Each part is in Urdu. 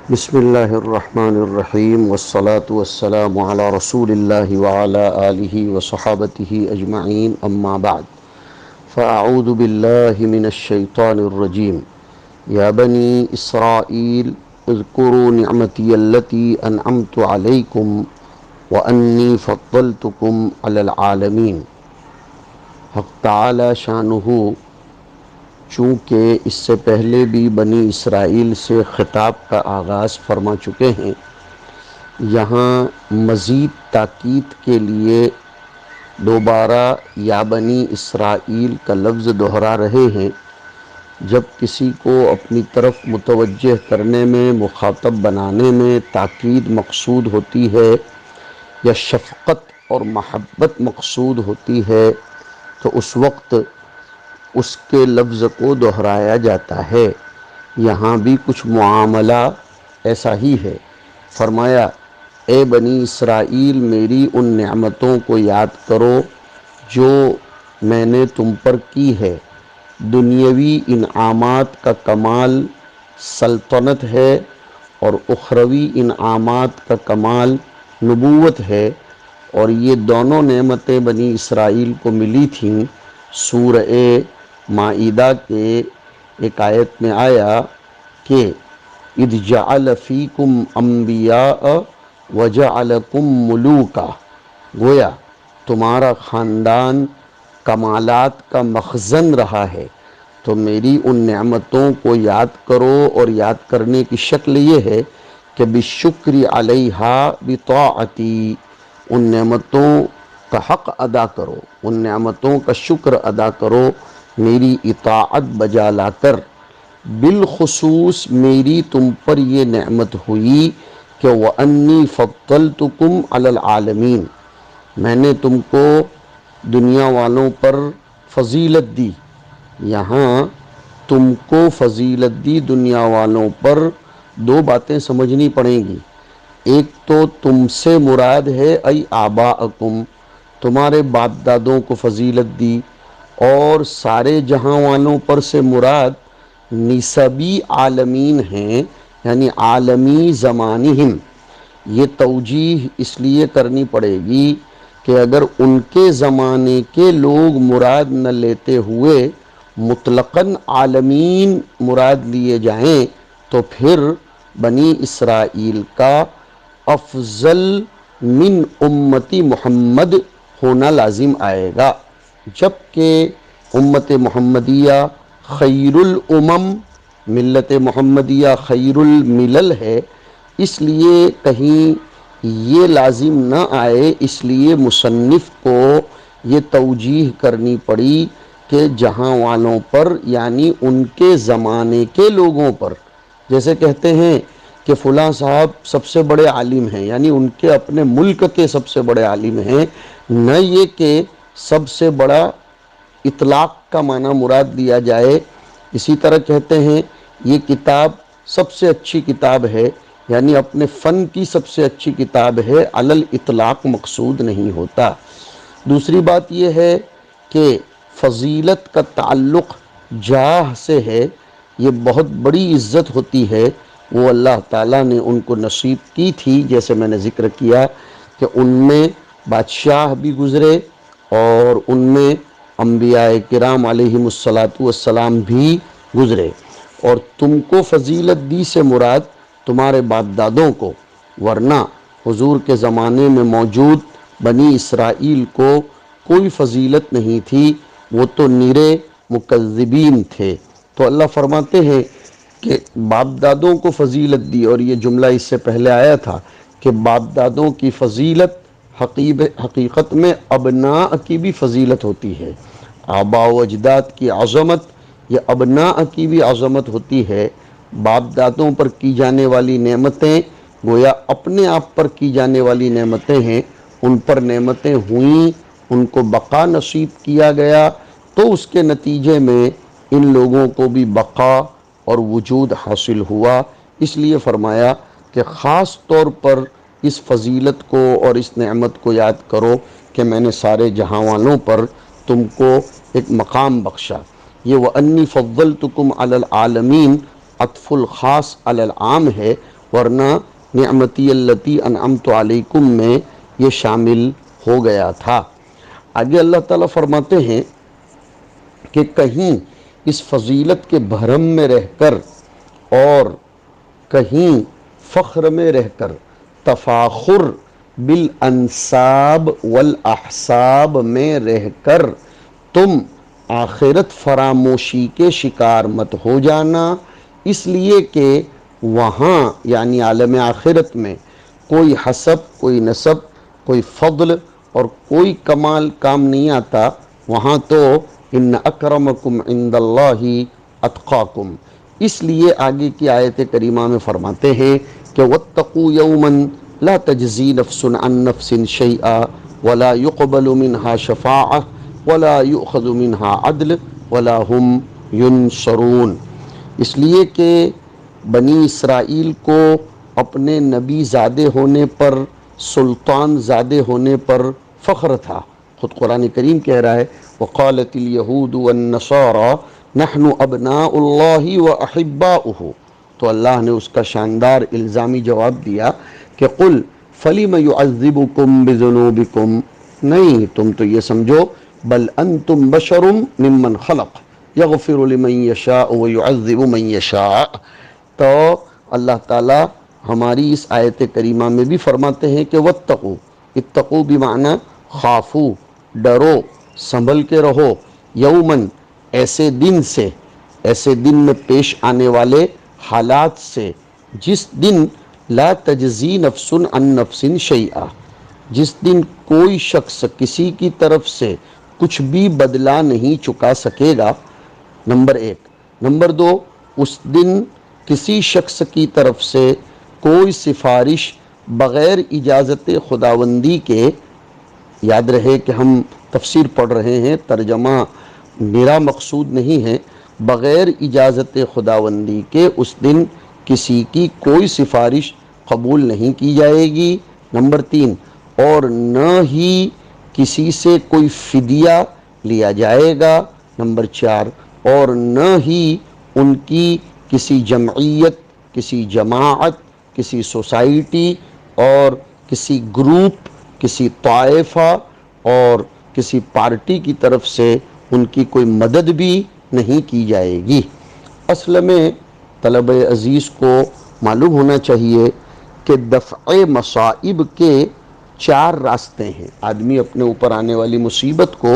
بسم اللہ الرحمن الرحیم والصلاة والسلام علی رسول اللہ وعلی آلہ وصحابتہ اجمعین اما بعد فاعوذ باللہ من الشیطان الرجیم یا بنی اسرائیل اذکروا نعمتی التی انعمت علیکم وانی فضلتکم علی العالمین۔ حق تعالی شانہ چونکہ اس سے پہلے بھی بنی اسرائیل سے خطاب کا آغاز فرما چکے ہیں، یہاں مزید تاکید کے لیے دوبارہ یا بنی اسرائیل کا لفظ دہرا رہے ہیں۔ جب کسی کو اپنی طرف متوجہ کرنے میں، مخاطب بنانے میں تاکید مقصود ہوتی ہے یا شفقت اور محبت مقصود ہوتی ہے تو اس وقت اس کے لفظ کو دہرایا جاتا ہے۔ یہاں بھی کچھ معاملہ ایسا ہی ہے۔ فرمایا اے بنی اسرائیل، میری ان نعمتوں کو یاد کرو جو میں نے تم پر کی ہے۔ دنیاوی انعامات کا کمال سلطنت ہے اور اخروی انعامات کا کمال نبوت ہے، اور یہ دونوں نعمتیں بنی اسرائیل کو ملی تھیں۔ سورہ مائدہ کے ایک آیت میں آیا کہ اذ جعل فیکم انبیاء وجعلکم ملوکا، گویا تمہارا خاندان کمالات کا مخزن رہا ہے۔ تو میری ان نعمتوں کو یاد کرو، اور یاد کرنے کی شکل یہ ہے کہ بالشکر علیہا بطاعتی، ان نعمتوں کا حق ادا کرو، ان نعمتوں کا شکر ادا کرو میری اطاعت بجا لا کر۔ بالخصوص میری تم پر یہ نعمت ہوئی کہ وَأَنِّي فَضَّلْتُكُمْ عَلَى الْعَالَمِينَ، میں نے تم کو دنیا والوں پر فضیلت دی۔ یہاں تم کو فضیلت دی دنیا والوں پر، دو باتیں سمجھنی پڑیں گی۔ ایک تو تم سے مراد ہے ای آباءکم، تمہارے باپ دادوں کو فضیلت دی، اور سارے جہاں والوں پر سے مراد نسبی عالمین ہیں، یعنی عالمی زمانہم۔ یہ توجیہ اس لیے کرنی پڑے گی کہ اگر ان کے زمانے کے لوگ مراد نہ لیتے ہوئے مطلقاً عالمین مراد لیے جائیں تو پھر بنی اسرائیل کا افضل من امتی محمد ہونا لازم آئے گا، جبکہ امت محمدیہ خیر الامم، ملت محمدیہ خیر الملل ہے۔ اس لیے کہیں یہ لازم نہ آئے، اس لیے مصنف کو یہ توجیہ کرنی پڑی کہ جہاں والوں پر یعنی ان کے زمانے کے لوگوں پر، جیسے کہتے ہیں کہ فلاں صاحب سب سے بڑے عالم ہیں، یعنی ان کے اپنے ملک کے سب سے بڑے عالم ہیں، نہ یہ کہ سب سے بڑا اطلاق کا معنی مراد لیا جائے۔ اسی طرح کہتے ہیں یہ کتاب سب سے اچھی کتاب ہے، یعنی اپنے فن کی سب سے اچھی کتاب ہے، علی الاطلاق مقصود نہیں ہوتا۔ دوسری بات یہ ہے کہ فضیلت کا تعلق جاہ سے ہے، یہ بہت بڑی عزت ہوتی ہے، وہ اللہ تعالیٰ نے ان کو نصیب کی تھی۔ جیسے میں نے ذکر کیا کہ ان میں بادشاہ بھی گزرے اور ان میں انبیاء کرام علیہم السلام بھی گزرے، اور تم کو فضیلت دی سے مراد تمہارے باپ دادوں کو، ورنہ حضور کے زمانے میں موجود بنی اسرائیل کو کوئی فضیلت نہیں تھی، وہ تو نرے مکذبین تھے۔ تو اللہ فرماتے ہیں کہ باپ دادوں کو فضیلت دی، اور یہ جملہ اس سے پہلے آیا تھا کہ باپ دادوں کی فضیلت حقیقت میں ابناء کی بھی فضیلت ہوتی ہے۔ آباء و اجداد کی عظمت یہ ابناء کی بھی عظمت ہوتی ہے۔ باپ دادوں پر کی جانے والی نعمتیں گویا اپنے آپ پر کی جانے والی نعمتیں ہیں، ان پر نعمتیں ہوئیں، ان کو بقا نصیب کیا گیا، تو اس کے نتیجے میں ان لوگوں کو بھی بقا اور وجود حاصل ہوا۔ اس لیے فرمایا کہ خاص طور پر اس فضیلت کو اور اس نعمت کو یاد کرو کہ میں نے سارے جہاں والوں پر تم کو ایک مقام بخشا۔ یہ وَأَنِّي فَضَّلْتُكُمْ عَلَى الْعَالَمِينَ عطف الخاص علی العام ہے، ورنہ نعمتی اللتی انعمت علیکم میں یہ شامل ہو گیا تھا۔ آگے اللہ تعالیٰ فرماتے ہیں کہ کہیں اس فضیلت کے بھرم میں رہ کر اور کہیں فخر میں رہ کر تفاخر بالانساب والاحساب میں رہ کر تم آخرت فراموشی کے شکار مت ہو جانا، اس لیے کہ وہاں یعنی عالم آخرت میں کوئی حسب، کوئی نسب، کوئی فضل اور کوئی کمال کام نہیں آتا۔ وہاں تو ان اکرمکم عند اللہ اتقاکم۔ اس لیے آگے کی آیت کریمہ میں فرماتے ہیں کہ واتقوا یوما لا تجزی نفس عن نفس شیئا ولا يقبل منها شفاعہ ولا یؤخذ منها عدل ولا هم ینصرون۔ اس لیے کہ بنی اسرائیل کو اپنے نبی زادے ہونے پر، سلطان زادے ہونے پر فخر تھا۔ خود قرآن کریم کہہ رہا ہے وقالت الیہود والنصارى نحن ابناء اللہ واحباؤہ، تو اللہ نے اس کا شاندار الزامی جواب دیا کہ قل فلم يعذبکم بذنوبکم، نہیں تم تو یہ سمجھو بل انتم بشر ممن خلق یغفر لمن یشاء ویعذب من یشاء۔ تو اللہ تعالیٰ ہماری اس آیت کریمہ میں بھی فرماتے ہیں کہ واتقوا، اتقوا بمعنی خافو، ڈرو، سنبھل کے رہو، یومن ایسے دن سے، ایسے دن میں پیش آنے والے حالات سے، جس دن لا تجزی نفس عن نفس شیئا، جس دن کوئی شخص کسی کی طرف سے کچھ بھی بدلہ نہیں چکا سکے گا، نمبر ایک۔ نمبر دو، اس دن کسی شخص کی طرف سے کوئی سفارش بغیر اجازت خداوندی کے، یاد رہے کہ ہم تفسیر پڑھ رہے ہیں، ترجمہ میرا مقصود نہیں ہے، بغیر اجازت خداوندی کے اس دن کسی کی کوئی سفارش قبول نہیں کی جائے گی۔ نمبر تین، اور نہ ہی کسی سے کوئی فدیہ لیا جائے گا۔ نمبر چار، اور نہ ہی ان کی کسی جمعیت، کسی جماعت، کسی سوسائٹی اور کسی گروپ، کسی طائفہ اور کسی پارٹی کی طرف سے ان کی کوئی مدد بھی نہیں کی جائے گی۔ اصل میں طلبہ عزیز کو معلوم ہونا چاہیے کہ دفع مصائب کے چار راستے ہیں۔ آدمی اپنے اوپر آنے والی مصیبت کو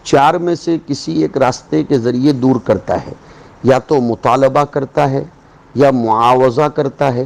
چار میں سے کسی ایک راستے کے ذریعے دور کرتا ہے، یا تو مطالبہ کرتا ہے، یا معاوضہ کرتا ہے،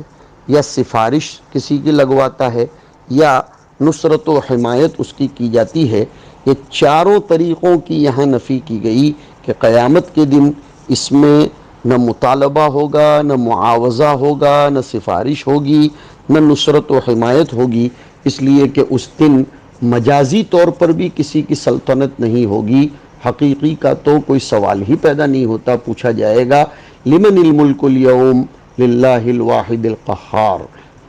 یا سفارش کسی کی لگواتا ہے، یا نصرت و حمایت اس کی جاتی ہے۔ یہ چاروں طریقوں کی یہاں نفی کی گئی کہ قیامت کے دن اس میں نہ مطالبہ ہوگا، نہ معاوضہ ہوگا، نہ سفارش ہوگی، نہ نصرت و حمایت ہوگی، اس لیے کہ اس دن مجازی طور پر بھی کسی کی سلطنت نہیں ہوگی، حقیقی کا تو کوئی سوال ہی پیدا نہیں ہوتا۔ پوچھا جائے گا لمن الملک اليوم للہ الواحد القہار۔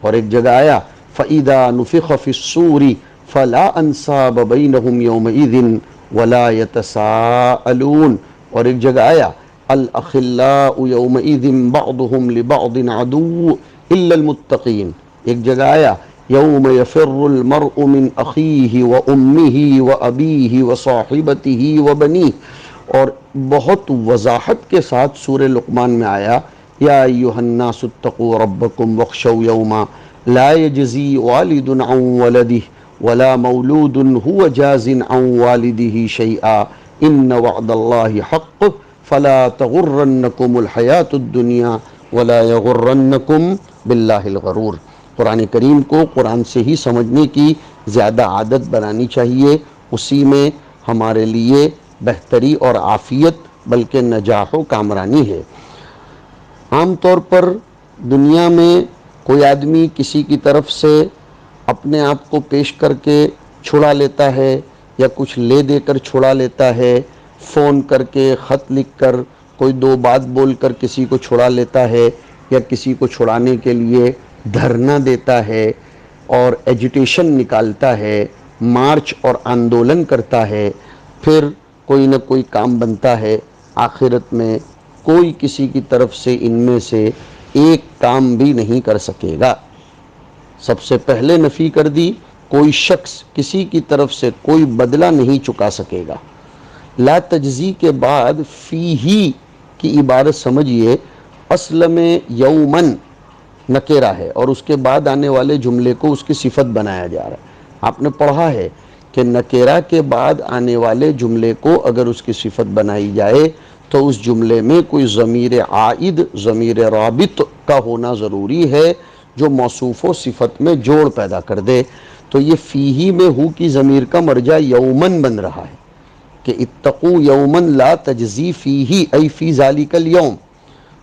اور ایک جگہ آیا فَإِذَا نُفِخَ فِي الصُّورِ فَلَا أَنْسَابَ بَيْنَهُمْ يَوْمَئِذٍ وَلَا يَتَسَاءَلُونَ۔ اور ایک جگہ آیا الْأَخِلَّاءُ يَوْمَئِذٍ بَعْضُهُمْ لِبَعْضٍ عَدُوٌّ إِلَّا الْمُتَّقِينَ۔ ایک جگہ آیا يَوْمَ يَفِرُّ الْمَرْءُ مِنْ أَخِيهِ وَأُمِّهِ وَأَبِيهِ وَصَاحِبَتِهِ وَبَنِيهِ۔ اور بہت وضاحت کے ساتھ سورہ لقمان میں آیا یا ایھا الناس اتقوا ربکم واخشوا یوما لا یجزی والد عن ولدہ ولا مولود هو جاز عن والدہ شیئا ان وعد اللہ حق فلا تغرنکم الحیاۃ الدنیا ولا یغرنکم باللہ الغرور۔ قرآن کریم کو قرآن سے ہی سمجھنے کی زیادہ عادت بنانی چاہیے، اسی میں ہمارے لیے بہتری اور عافیت بلکہ نجاح و کامرانی ہے۔ عام طور پر دنیا میں کوئی آدمی کسی کی طرف سے اپنے آپ کو پیش کر کے چھڑا لیتا ہے، یا کچھ لے دے کر چھڑا لیتا ہے، فون کر کے، خط لکھ کر، کوئی دو بات بول کر کسی کو چھڑا لیتا ہے، یا کسی کو چھڑانے کے لیے دھرنا دیتا ہے اور ایجیٹیشن نکالتا ہے، مارچ اور آندولن کرتا ہے، پھر کوئی نہ کوئی کام بنتا ہے۔ آخرت میں کوئی کسی کی طرف سے ان میں سے ایک کام بھی نہیں کر سکے گا۔ سب سے پہلے نفی کر دی، کوئی شخص کسی کی طرف سے کوئی بدلہ نہیں چکا سکے گا۔ لا تجزی کے بعد فیہی کی عبارت سمجھیے، اصل میں یومن نکرہ ہے اور اس کے بعد آنے والے جملے کو اس کی صفت بنایا جا رہا ہے۔ آپ نے پڑھا ہے کہ نکرہ کے بعد آنے والے جملے کو اگر اس کی صفت بنائی جائے تو اس جملے میں کوئی ضمیر عائد، ضمیر رابط کا ہونا ضروری ہے جو موصوف و صفت میں جوڑ پیدا کر دے۔ تو یہ فیہی میں ہو کی ضمیر کا مرجع یومن بن رہا ہے کہ اتقوا یومن لا تجزی فیہی ای فی ذالک الیوم۔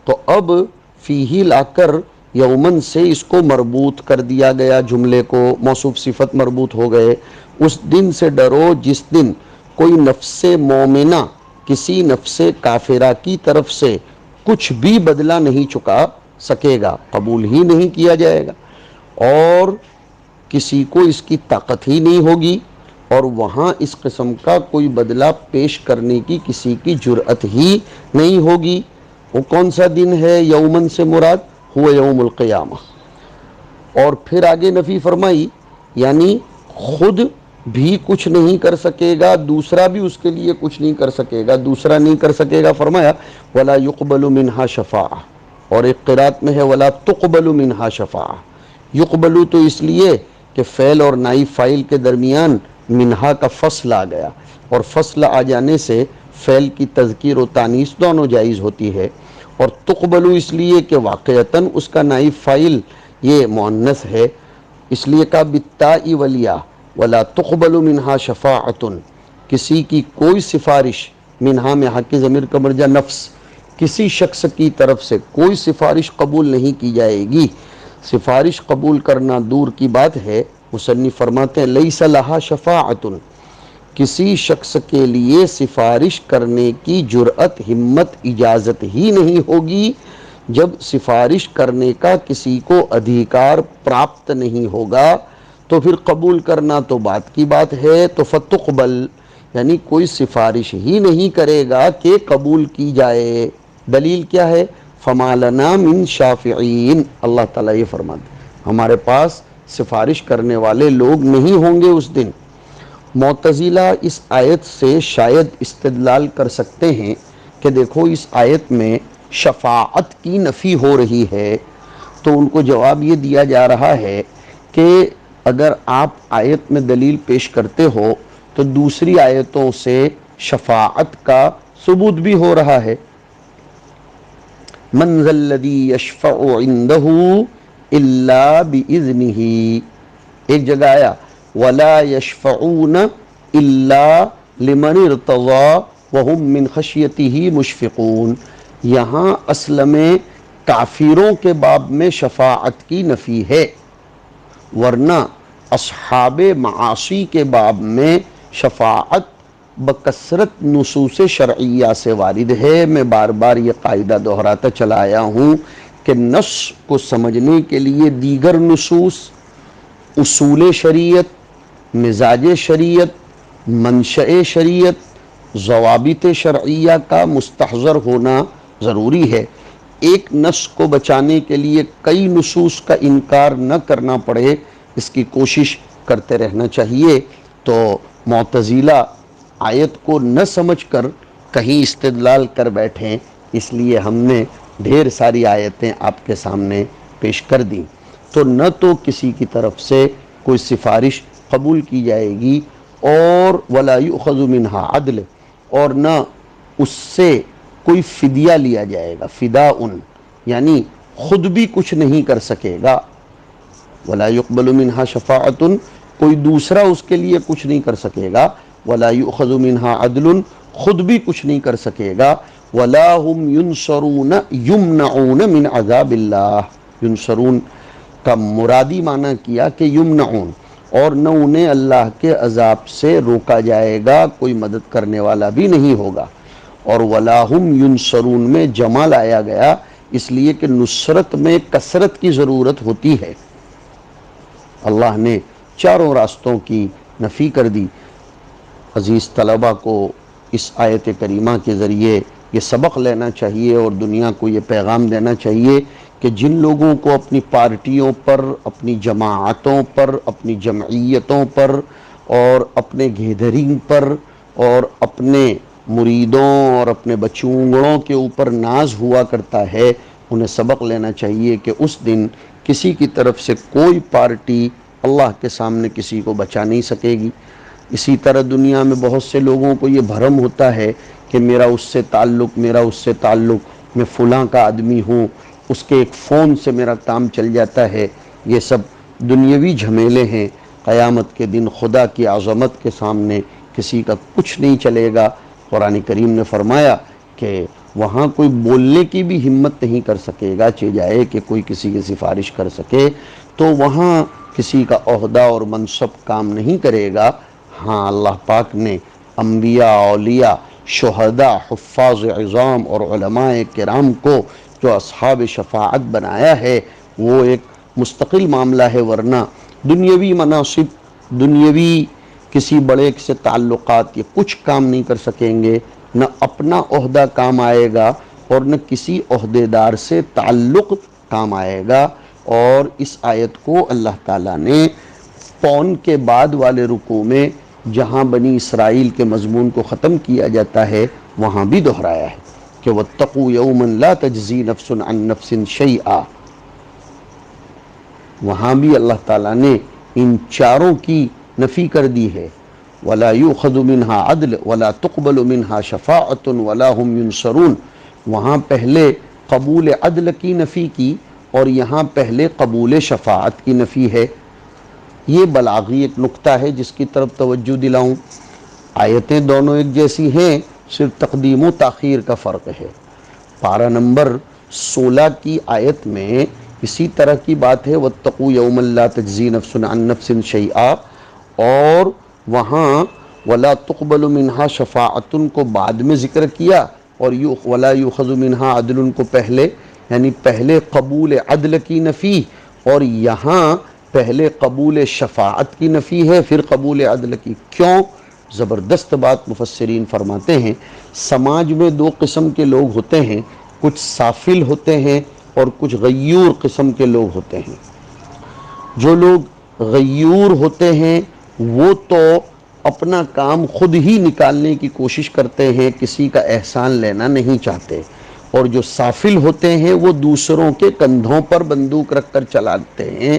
تو اب فیہی لا کر یومن سے اس کو مربوط کر دیا گیا، جملے کو موصوف صفت مربوط ہو گئے۔ اس دن سے ڈرو جس دن کوئی نفس مومنہ کسی نفس کافرہ کی طرف سے کچھ بھی بدلہ نہیں چکا سکے گا، قبول ہی نہیں کیا جائے گا، اور کسی کو اس کی طاقت ہی نہیں ہوگی، اور وہاں اس قسم کا کوئی بدلہ پیش کرنے کی کسی کی جرأت ہی نہیں ہوگی۔ وہ کون سا دن ہے؟ یومن سے مراد ہوا یوم القیامہ۔ اور پھر آگے نفی فرمائی، یعنی خود بھی کچھ نہیں کر سکے گا، دوسرا بھی اس کے لیے کچھ نہیں کر سکے گا۔ دوسرا نہیں کر سکے گا فرمایا ولا یقبل منہا شفاعہ، اور ایک قرات میں ہے ولا تقبل منہا شفاعہ۔ یقبلو تو اس لیے کہ فعل اور نائب فاعل کے درمیان منہا کا فصل آ گیا، اور فصل آ جانے سے فعل کی تذکیر و تانیث دونوں جائز ہوتی ہے، اور تقبلو اس لیے کہ واقعتاً اس کا نائب فاعل یہ مؤنث ہے، اس لیے کہا بالتاء والیا ولا تقبل منہا شفاعۃ، کسی کی کوئی سفارش، منہا میں حق ضمیر کا مرجع نفس، کسی شخص کی طرف سے کوئی سفارش قبول نہیں کی جائے گی۔ سفارش قبول کرنا دور کی بات ہے، مصنف فرماتے ہیں لیس لہا شفاعۃ، کسی شخص کے لیے سفارش کرنے کی جرأت، ہمت، اجازت ہی نہیں ہوگی جب سفارش کرنے کا کسی کو ادھیکار پراپت نہیں ہوگا، تو پھر قبول کرنا تو بات کی بات ہے۔ تو فتقبل یعنی کوئی سفارش ہی نہیں کرے گا کہ قبول کی جائے۔ دلیل کیا ہے؟ فما لنا من شافعین، اللہ تعالیٰ یہ فرماتے ہمارے پاس سفارش کرنے والے لوگ نہیں ہوں گے اس دن۔ معتزلہ اس آیت سے شاید استدلال کر سکتے ہیں کہ دیکھو اس آیت میں شفاعت کی نفی ہو رہی ہے، تو ان کو جواب یہ دیا جا رہا ہے کہ اگر آپ آیت میں دلیل پیش کرتے ہو تو دوسری آیتوں سے شفاعت کا ثبوت بھی ہو رہا ہے۔ من ذا الذی یشفع عنده الا باذنہ، ایک جگہ آیا ولا یشفعون الا لمن ارتضی وهم من خشیتہ مشفقون، یہاں اصل میں کافروں کے باب میں شفاعت کی نفی ہے، ورنہ اصحاب معاصی کے باب میں شفاعت بکثرت نصوص شرعیہ سے وارد ہے۔ میں بار بار یہ قاعدہ دہراتا چلا آیا ہوں کہ نص کو سمجھنے کے لیے دیگر نصوص، اصول شریعت، مزاج شریعت، منشأ شریعت، ضوابط شرعیہ کا مستحضر ہونا ضروری ہے۔ ایک نص کو بچانے کے لیے کئی نصوص کا انکار نہ کرنا پڑے، اس کی کوشش کرتے رہنا چاہیے۔ تو معتزلہ آیت کو نہ سمجھ کر کہیں استدلال کر بیٹھیں، اس لیے ہم نے ڈھیر ساری آیتیں آپ کے سامنے پیش کر دیں۔ تو نہ تو کسی کی طرف سے کوئی سفارش قبول کی جائے گی، اور ولا یؤخذ منہا عدل، اور نہ اس سے کوئی فدیہ لیا جائے گا، فداءن یعنی خود بھی کچھ نہیں کر سکے گا۔ ولا يقبل منها شفاعت، کوئی دوسرا اس کے لیے کچھ نہیں کر سکے گا۔ ولا يؤخذ منها عدل، خود بھی کچھ نہیں کر سکے گا۔ ولا هم ينصرون يمنعون من عذاب اللہ، ینصرون کا مرادی معنی کیا کہ یمنعون، اور نہ انہیں اللہ کے عذاب سے روکا جائے گا، کوئی مدد کرنے والا بھی نہیں ہوگا۔ اور ولا هم ينصرون میں جمع لایا گیا اس لیے کہ نصرت میں کثرت کی ضرورت ہوتی ہے۔ اللہ نے چاروں راستوں کی نفی کر دی۔ عزیز طلبہ کو اس آیت کریمہ کے ذریعے یہ سبق لینا چاہیے اور دنیا کو یہ پیغام دینا چاہیے کہ جن لوگوں کو اپنی پارٹیوں پر، اپنی جماعتوں پر، اپنی جمعیتوں پر اور اپنے گیدرنگ پر اور اپنے مریدوں اور اپنے بچونگڑوں کے اوپر ناز ہوا کرتا ہے، انہیں سبق لینا چاہیے کہ اس دن کسی کی طرف سے کوئی پارٹی اللہ کے سامنے کسی کو بچا نہیں سکے گی۔ اسی طرح دنیا میں بہت سے لوگوں کو یہ بھرم ہوتا ہے کہ میرا اس سے تعلق، میرا اس سے تعلق، میں فلاں کا آدمی ہوں، اس کے ایک فون سے میرا کام چل جاتا ہے۔ یہ سب دنیاوی جھمیلے ہیں۔ قیامت کے دن خدا کی عظمت کے سامنے کسی کا کچھ نہیں چلے گا۔ قرآن کریم نے فرمایا کہ وہاں کوئی بولنے کی بھی ہمت نہیں کر سکے گا، چہ جائے کہ کوئی کسی کی سفارش کر سکے، تو وہاں کسی کا عہدہ اور منصب کام نہیں کرے گا۔ ہاں، اللہ پاک نے انبیاء، اولیاء، شہداء، حفاظ عظام اور علماء کرام کو جو اصحاب شفاعت بنایا ہے وہ ایک مستقل معاملہ ہے، ورنہ دنیاوی مناصب، دنیاوی کسی بڑے سے تعلقات یہ کچھ کام نہیں کر سکیں گے، نہ اپنا عہدہ کام آئے گا اور نہ کسی عہدیدار سے تعلق کام آئے گا۔ اور اس آیت کو اللہ تعالیٰ نے پون کے بعد والے رکوع میں جہاں بنی اسرائیل کے مضمون کو ختم کیا جاتا ہے وہاں بھی دہرایا ہے کہ وَاتَّقُوا يَوْمًا لَا تَجْزِي نَفْسٌ عَن نَفْسٍ شَيْئًا۔ وہاں بھی اللہ تعالیٰ نے ان چاروں کی نفی کر دی ہے۔ وَلَا يُؤْخَذُ مِنْهَا عَدْلٌ وَلَا تُقْبَلُ مِنْهَا شَفَاعَةٌ وَلَا هُمْ يُنصَرُونَ۔ وہاں پہلے قبول عدل کی نفی کی اور یہاں پہلے قبول شفاعت کی نفی ہے۔ یہ بلاغی ایک نقطہ ہے جس کی طرف توجہ دلاؤں۔ آیتیں دونوں ایک جیسی ہیں، صرف تقدیم و تاخیر کا فرق ہے۔ پارہ نمبر 16 کی آیت میں اسی طرح کی بات ہے، وَاتَّقُوا يَوْمًا لَا تَجْزِي نَفْسٌ عَن نَفْسٍ شَيْئًا، اور وہاں وَلَا تُقْبَلُ مِنْهَا شَفَاعَةٌ کو بعد میں ذکر کیا اور وَلَا يُؤْخَذُ مِنْهَا عَدْلٌ کو پہلے، یعنی پہلے قبول عدل کی نفی اور یہاں پہلے قبول شفاعت کی نفی ہے پھر قبول عدل کی۔ کیوں؟ زبردست بات مفسرین فرماتے ہیں، سماج میں دو قسم کے لوگ ہوتے ہیں، کچھ سافل ہوتے ہیں اور کچھ غیور قسم کے لوگ ہوتے ہیں۔ جو لوگ غیور ہوتے ہیں وہ تو اپنا کام خود ہی نکالنے کی کوشش کرتے ہیں، کسی کا احسان لینا نہیں چاہتے، اور جو سافل ہوتے ہیں وہ دوسروں کے کندھوں پر بندوق رکھ کر چلاتے ہیں،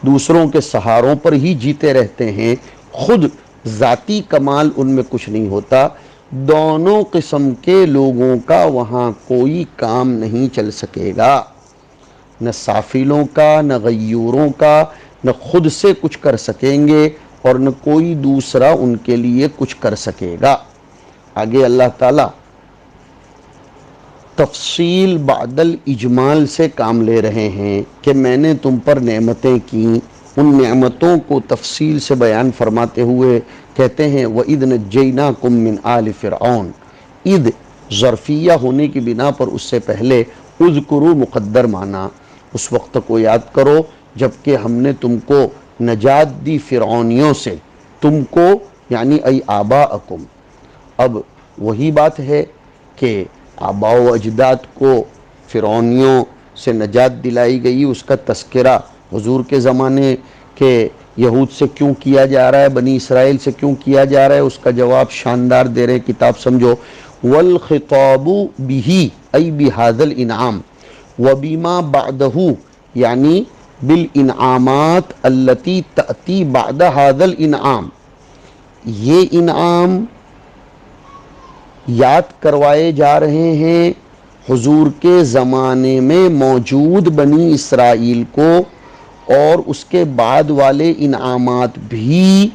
دوسروں کے سہاروں پر ہی جیتے رہتے ہیں، خود ذاتی کمال ان میں کچھ نہیں ہوتا۔ دونوں قسم کے لوگوں کا وہاں کوئی کام نہیں چل سکے گا، نہ سافلوں کا، نہ غیوروں کا، نہ خود سے کچھ کر سکیں گے اور نہ کوئی دوسرا ان کے لیے کچھ کر سکے گا۔ آگے اللہ تعالیٰ تفصیل بعد الاجمال سے کام لے رہے ہیں کہ میں نے تم پر نعمتیں کیں، ان نعمتوں کو تفصیل سے بیان فرماتے ہوئے کہتے ہیں وَإِذْ نَجَّيْنَاكُمْ مِنْ آلِ فِرْعَوْنَ۔ اِذ ظرفیہ ہونے کی بنا پر اس سے پہلے اذکروا مقدر مانا، اس وقت کو یاد کرو جبکہ ہم نے تم کو نجات دی فرعونیوں سے، تم کو یعنی ای آباءکم۔ اب وہی بات ہے کہ آباء و اجداد کو فرعونیوں سے نجات دلائی گئی، اس کا تذکرہ حضور کے زمانے کے یہود سے کیوں کیا جا رہا ہے، بنی اسرائیل سے کیوں کیا جا رہا ہے، اس کا جواب شاندار دے رہے کتاب سمجھو۔ والخطاب به ای بهذا الانعام وبما بعده، یعنی بالانعامات التي تأتی بعد هذا الانعام، یہ انعام یاد کروائے جا رہے ہیں حضور کے زمانے میں موجود بنی اسرائیل کو، اور اس کے بعد والے انعامات بھی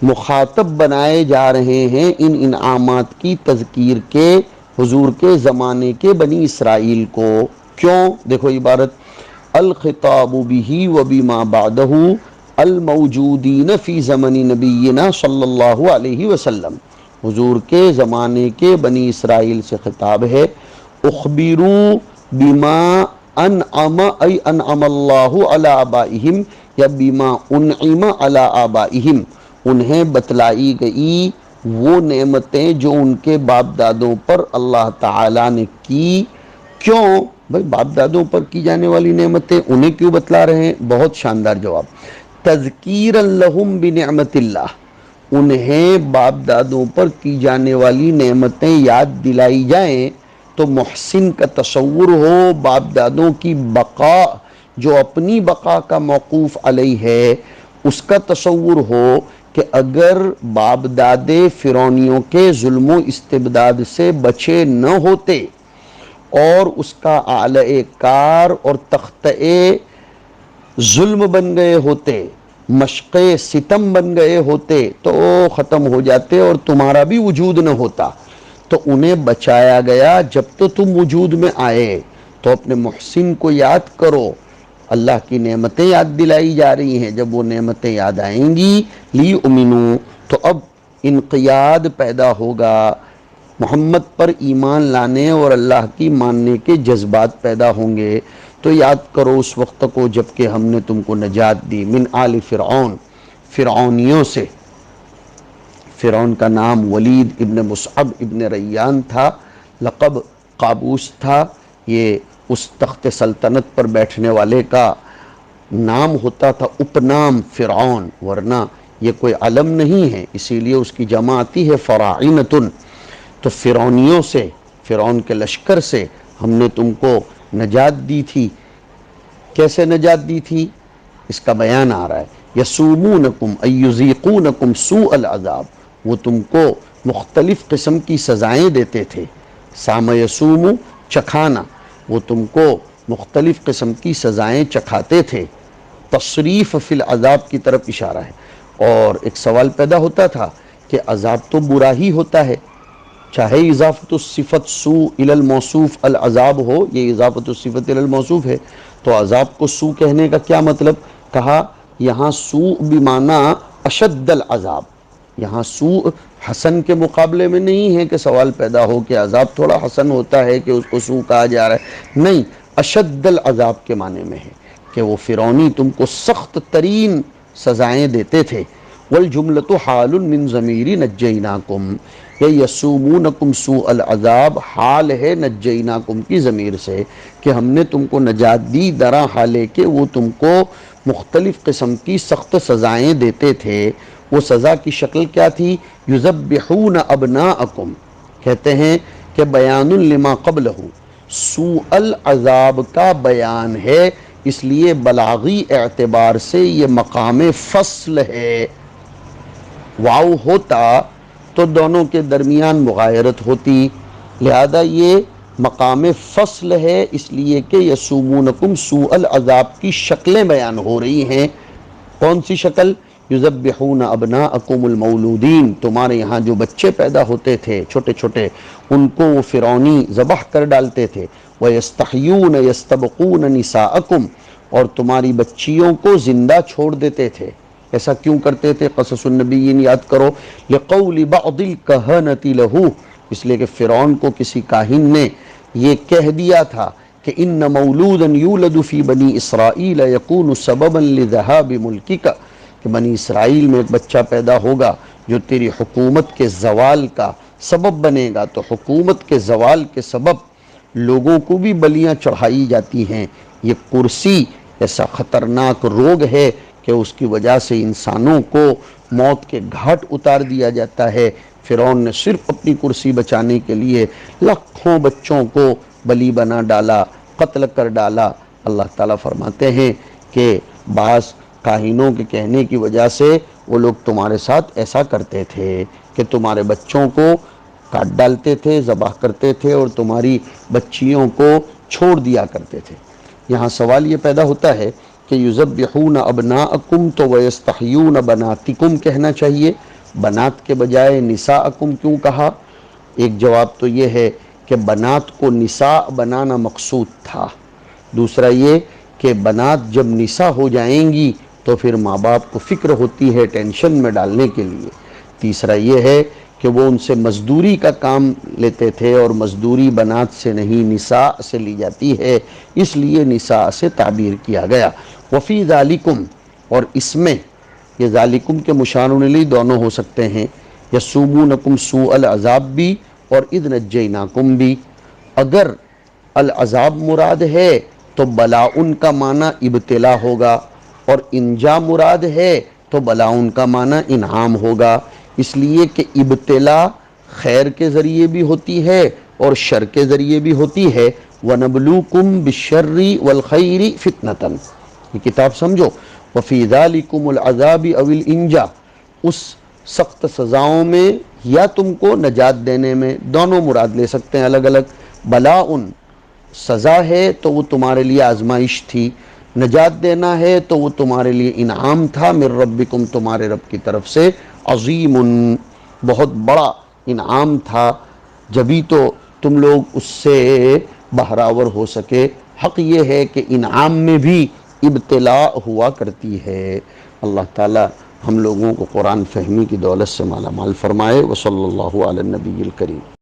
مخاطب بنائے جا رہے ہیں ان انعامات کی تذکیر کے حضور کے زمانے کے بنی اسرائیل کو۔ کیوں؟ دیکھو عبارت، الخطاب به وبما بعده الموجودین فی زمن نبینا صلی اللہ علیہ وسلم، حضور کے زمانے کے بنی اسرائیل سے خطاب ہے۔ اخبروا بما انعم ای انعم اللہ علی آبائہم، یا بما انعم علی آبائہم، انہیں بتلائی گئی وہ نعمتیں جو ان کے باپ دادوں پر اللہ تعالیٰ نے کی. کیوں بھائی باپ دادوں پر کی جانے والی نعمتیں انہیں کیوں بتلا رہے ہیں؟ بہت شاندار جواب. تذکیرا لہم بنعمت اللہ، انہیں باپ دادوں پر کی جانے والی نعمتیں یاد دلائی جائیں تو محسن کا تصور ہو باپ دادوں کی بقا جو اپنی بقا کا موقوف علیہ ہے، اس کا تصور ہو کہ اگر باپ دادے فرعونیوں کے ظلم و استبداد سے بچے نہ ہوتے اور اس کا اعلی کار اور تختئے ظلم بن گئے ہوتے، مشق ستم بن گئے ہوتے تو ختم ہو جاتے اور تمہارا بھی وجود نہ ہوتا. تو انہیں بچایا گیا جب تو تم وجود میں آئے. تو اپنے محسن کو یاد کرو، اللہ کی نعمتیں یاد دلائی جا رہی ہیں. جب وہ نعمتیں یاد آئیں گی لیؤمنو، تو اب انقیاد پیدا ہوگا، محمد پر ایمان لانے اور اللہ کی ماننے کے جذبات پیدا ہوں گے. تو یاد کرو اس وقت کو جب کہ ہم نے تم کو نجات دی من آل فرعون، فرعونیوں سے. فرعون کا نام ولید ابن مصعب ابن ریان تھا، لقب قابوس تھا. یہ اس تخت سلطنت پر بیٹھنے والے کا نام ہوتا تھا، اپنام فرعون، ورنہ یہ کوئی علم نہیں ہے، اسی لیے اس کی جمع آتی ہے فراعنتن. تو فرعونیوں سے، فرعون کے لشکر سے ہم نے تم کو نجات دی تھی. کیسے نجات دی تھی؟ اس کا بیان آ رہا ہے. یسومونکم ایذیقونکم سوء العذاب، وہ تم کو مختلف قسم کی سزائیں دیتے تھے. سام یسوم چکھانا، وہ تم کو مختلف قسم کی سزائیں چکھاتے تھے. تصریف فی العذاب کی طرف اشارہ ہے. اور ایک سوال پیدا ہوتا تھا کہ عذاب تو برا ہی ہوتا ہے، چاہے اضافت الصفت سوء الی الموصوف العذاب ہو، یہ اضافت الصفت الی الموصوف ہے، تو عذاب کو سوء کہنے کا کیا مطلب؟ کہا یہاں سوء بمعنی اشد العذاب. یہاں سوء حسن کے مقابلے میں نہیں ہے کہ سوال پیدا ہو کہ عذاب تھوڑا حسن ہوتا ہے کہ اس کو سوء کہا جا رہا ہے. نہیں، اشد العذاب کے معنی میں ہے کہ وہ فرعونی تم کو سخت ترین سزائیں دیتے تھے. والجملۃ حال من ضمیر نجیناکم، یہ یسومونکم سوء العذاب حال ہے نجیناکم کی ضمیر سے کہ ہم نے تم کو نجات دی، درا حالے کہ وہ تم کو مختلف قسم کی سخت سزائیں دیتے تھے. وہ سزا کی شکل کیا تھی؟ یذبحون ابناءکم، کہتے ہیں کہ بیان لما قبلہ، سوء العذاب کا بیان ہے، اس لیے بلاغی اعتبار سے یہ مقام فصل ہے. واو ہوتا تو دونوں کے درمیان مغایرت ہوتی، لہذا یہ مقام فصل ہے، اس لیے کہ یسومونکم سوء العذاب کی شکلیں بیان ہو رہی ہیں. کون سی شکل؟ یذبحون ابناءکم المولودین، تمہارے یہاں جو بچے پیدا ہوتے تھے چھوٹے چھوٹے ان کو وہ فرعونی ذبح کر ڈالتے تھے. ویستحیون یستبقون نساءکم، اور تمہاری بچیوں کو زندہ چھوڑ دیتے تھے. ایسا کیوں کرتے تھے؟ قصص النبیین یاد کرو. لقول بعض الکہنۃ لہ، اس لیے کہ فرعون کو کسی کاہن نے یہ کہہ دیا تھا کہ ان مولودا یولد فی بنی اسرائیل یکون سببا لذہاب ملکک، کہ بنی اسرائیل میں ایک بچہ پیدا ہوگا جو تیری حکومت کے زوال کا سبب بنے گا. تو حکومت کے زوال کے سبب لوگوں کو بھی بلیاں چڑھائی جاتی ہیں. یہ کرسی ایسا خطرناک روگ ہے کہ اس کی وجہ سے انسانوں کو موت کے گھاٹ اتار دیا جاتا ہے. فرعون نے صرف اپنی کرسی بچانے کے لیے لاکھوں بچوں کو بلی بنا ڈالا، قتل کر ڈالا. اللہ تعالیٰ فرماتے ہیں کہ بعض کاہنوں کے کہنے کی وجہ سے وہ لوگ تمہارے ساتھ ایسا کرتے تھے کہ تمہارے بچوں کو کاٹ ڈالتے تھے، ذبح کرتے تھے اور تمہاری بچیوں کو چھوڑ دیا کرتے تھے. یہاں سوال یہ پیدا ہوتا ہے کہ یذبحون ابناءکم تو ویستحیون بناتکم کہنا چاہیے، بنات کے بجائے نساءکم کیوں کہا؟ ایک جواب تو یہ ہے کہ بنات کو نساء بنانا مقصود تھا. دوسرا یہ کہ بنات جب نساء ہو جائیں گی تو پھر ماں باپ کو فکر ہوتی ہے ٹینشن میں ڈالنے کے لیے. تیسرا یہ ہے کہ وہ ان سے مزدوری کا کام لیتے تھے اور مزدوری بنات سے نہیں نساء سے لی جاتی ہے، اس لیے نساء سے تعبیر کیا گیا. وفی ذالکم، اور اس میں یہ ذالکم کے مشار الیہ دونوں ہو سکتے ہیں. یسومونکم سوء العذاب بھی اور اذ نجیناکم بھی۔ اگر العذاب مراد ہے تو بلاؤن کا معنی ابتلا ہوگا، اور انجا مراد ہے تو بلاؤن کا معنی انعام ہوگا، اس لیے کہ ابتلا خیر کے ذریعے بھی ہوتی ہے اور شر کے ذریعے بھی ہوتی ہے۔ وَنَبْلُوكُمْ بِالشَّرِّ وَالْخَيْرِ فِتْنَةً، یہ کتاب سمجھو۔ وَفِي ذَلِكُمُ الْعَذَابِ أَوِ الْإِنْجَا، اس سخت سزاؤں میں یا تم کو نجات دینے میں، دونوں مراد لے سکتے ہیں الگ الگ۔ بلاؤن سزا ہے تو وہ تمہارے لیے آزمائش تھی، نجات دینا ہے تو وہ تمہارے لیے انعام تھا، من ربکم، تمہارے رب کی طرف سے، عظیم، بہت بڑا انعام تھا، جبھی تو تم لوگ اس سے بہراور ہو سکے۔ حق یہ ہے کہ انعام میں بھی ابتلا ہوا کرتی ہے۔ اللہ تعالی ہم لوگوں کو قرآن فہمی کی دولت سے مالا مال فرمائے۔ وصلی اللہ علی النبی الکریم۔